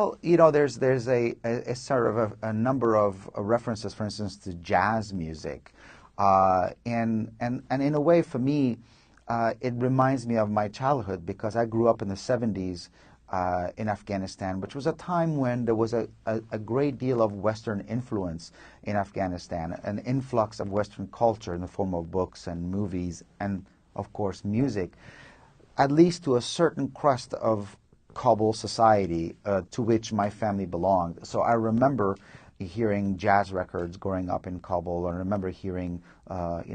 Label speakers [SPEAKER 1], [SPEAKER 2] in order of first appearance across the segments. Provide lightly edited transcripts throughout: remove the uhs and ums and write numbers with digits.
[SPEAKER 1] Well, there's a sort of a number of references, for instance, to jazz music, and in a way, for me, it reminds me of my childhood because I grew up in the '70s in Afghanistan, which was a time when there was a great deal of Western influence in Afghanistan, an influx of Western culture in the form of books and movies and, of course, music, at least to a certain crust of Kabul society to which my family belonged. So I remember hearing jazz records growing up in Kabul. I remember hearing, that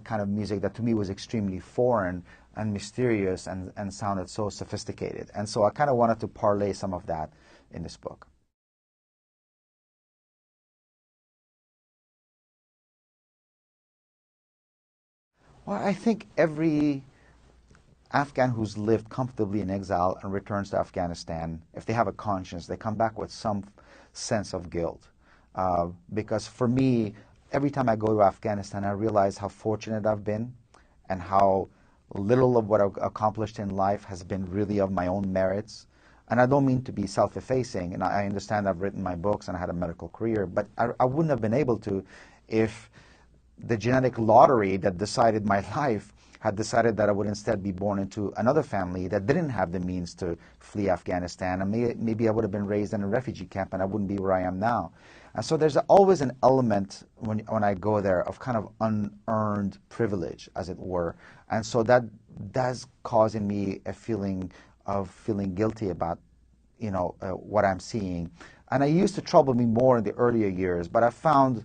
[SPEAKER 1] kind of music that to me was extremely foreign and mysterious and sounded so sophisticated. And so I kind of wanted to parlay some of that in this book. Well, I think every Afghan who's lived comfortably in exile and returns to Afghanistan, if they have a conscience, they come back with some sense of guilt. Because for me, every time I go to Afghanistan, I realize how fortunate I've been and how little of what I've accomplished in life has been really of my own merits. And I don't mean to be self-effacing, and I understand I've written my books and I had a medical career, but I wouldn't have been able to if the genetic lottery that decided my life had decided that I would instead be born into another family that didn't have the means to flee Afghanistan, and maybe I would have been raised in a refugee camp and I wouldn't be where I am now. And so there's always an element when I go there of kind of unearned privilege, as it were. And so that does cause in me a feeling of feeling guilty about, what I'm seeing. And it used to trouble me more in the earlier years, but I found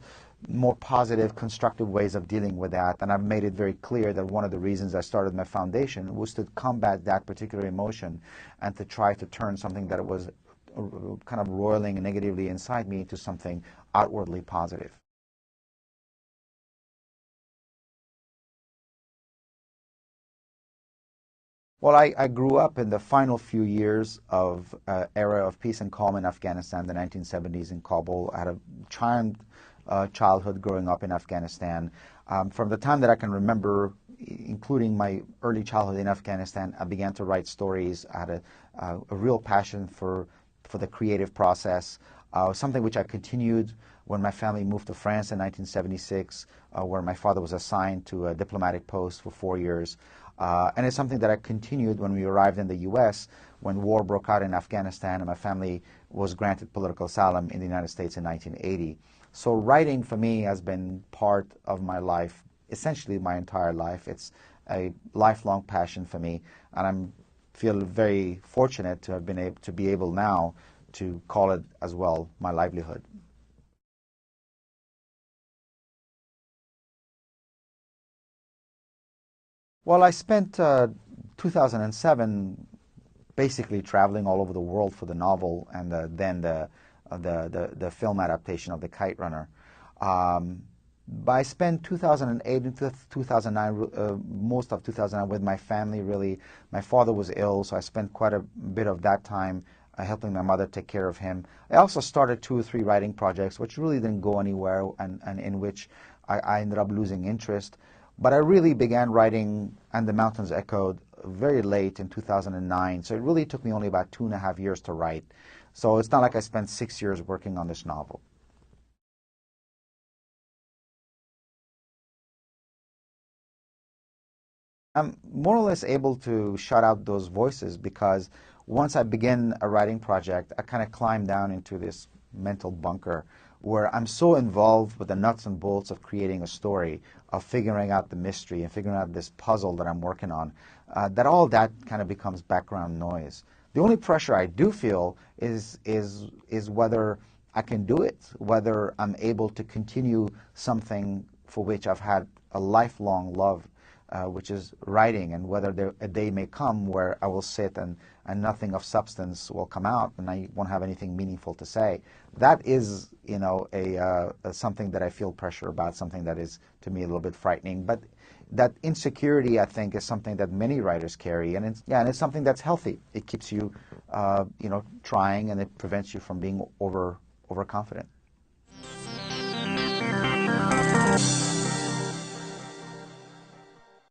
[SPEAKER 1] more positive, constructive ways of dealing with that. And I've made it very clear that one of the reasons I started my foundation was to combat that particular emotion and to try to turn something that was kind of roiling negatively inside me into something outwardly positive. Well, I grew up in the final few years of era of peace and calm in Afghanistan, the 1970s in Kabul. I had a charmed childhood growing up in Afghanistan. From the time that I can remember, including my early childhood in Afghanistan, I began to write stories. I had a real passion for the creative process, something which I continued when my family moved to France in 1976, where my father was assigned to a diplomatic post for 4 years. And it's something that I continued when we arrived in the U.S., when war broke out in Afghanistan and my family was granted political asylum in the United States in 1980. So writing for me has been part of my life, essentially my entire life. It's a lifelong passion for me, and I feel very fortunate to have been able to be able now to call it as well my livelihood. Well, I spent 2007 basically traveling all over the world for the novel and then the film adaptation of the Kite Runner. But I spent 2008 and 2009, most of 2009 with my family, really. My father was ill, so I spent quite a bit of that time helping my mother take care of him. I also started 2 or 3 writing projects, which really didn't go anywhere and in which I ended up losing interest. But I really began writing And the Mountains Echoed very late in 2009, so it really took me only about 2.5 years to write. So it's not like I spent 6 years working on this novel. I'm more or less able to shut out those voices because once I begin a writing project, I kind of climb down into this mental bunker where I'm so involved with the nuts and bolts of creating a story, of figuring out the mystery and figuring out this puzzle that I'm working on, that all that kind of becomes background noise. The only pressure I do feel is whether I can do it, whether I'm able to continue something for which I've had a lifelong love, which is writing, and whether a day may come where I will sit and nothing of substance will come out and I won't have anything meaningful to say. That is, something that I feel pressure about, something that is, to me, a little bit frightening. But that insecurity, I think, is something that many writers carry, and it's something that's healthy. It keeps you, trying, and it prevents you from being overconfident.